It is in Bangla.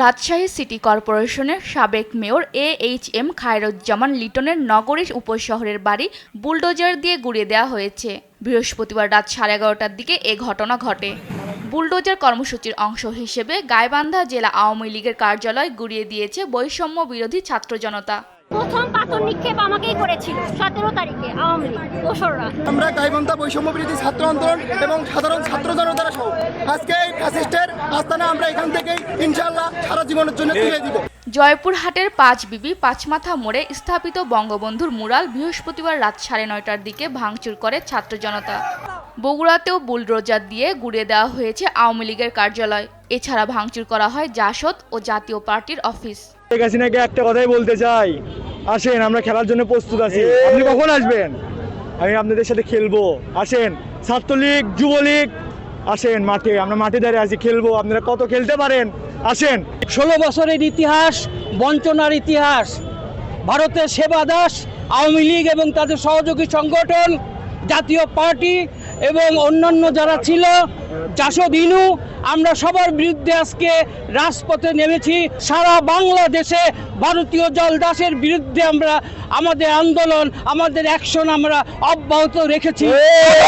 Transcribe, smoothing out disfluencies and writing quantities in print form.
রাজশাহী সিটি কর্পোরেশনের সাবেক মেয়র AHM খায়রুজ্জামান লিটনের নগরীর উপশহরের বাড়ি বুলডোজার দিয়ে গুঁড়িয়ে দেওয়া হয়েছে। বৃহস্পতিবার রাত 11:30টার দিকে এ ঘটনা ঘটে। বুলডোজার কর্মসূচির অংশ হিসেবে গাইবান্ধা জেলা আওয়ামী লীগের কার্যালয় গুঁড়িয়ে দিয়েছে বৈষম্য বিরোধী ছাত্র জনতা। প্রথম পাথর নিক্ষেপ আমাকেই করেছিল 17 তারিখে আওয়ামী লীগ দোসররা। আমরা গাইবান্ধা বৈষম্য বিরোধী ছাত্র আন্দোলন এবং সাধারণ ছাত্র জনতারা সহ আজকে এই ফ্যাসিস্টের আস্তানা আমরা এখান থেকেই ইনশাআল্লাহ সারা জীবনের জন্য তুলে দিব। জয়পুরহাটের পাঁচবিবি পাঁচমাথা মোড়ে স্থাপিত বঙ্গবন্ধুর মুরাল বৃহস্পতিবার রাত 9:30টার দিকে ভাঙচুর করে ছাত্র জনতা। বগুড়াতেও বুলডোজার দিয়ে গুঁড়িয়ে দেওয়া হয়েছে আওয়ামী লীগের কার্যালয়। এছাড়া ভাঙচুর করা হয় জাসদ ও জাতীয় পার্টির অফিস। শেখ হাসিনাকে একটা কথাই বলতে চাই, আসেন আমরা খেলার জন্য প্রস্তুত আছি। আপনি কখন আসবেন? আমি আপনাদের সাথে খেলবো। আসেন, ছাত্রলীগ যুবলীগ আসেন মাঠে, আমরা মাঠে দাঁড়িয়ে আছি, খেলবো। আপনারা কত খেলতে পারেন আসেন। 16 বছরের ইতিহাস, বঞ্চনার ইতিহাস। ভারতের সেবা দাস, আওয়ামী লীগ এবং তাদের সহযোগী সংগঠন, জাতীয় পার্টি এবং অন্যান্য যারা ছিল, জাসদ ইনু, আমরা সবার বিরুদ্ধে আজকে রাজপথে নেমেছি। সারা বাংলাদেশে ভারতীয় জলদাসের বিরুদ্ধে আমরা আমাদের আন্দোলন, আমাদের অ্যাকশন আমরা অব্যাহত রেখেছি।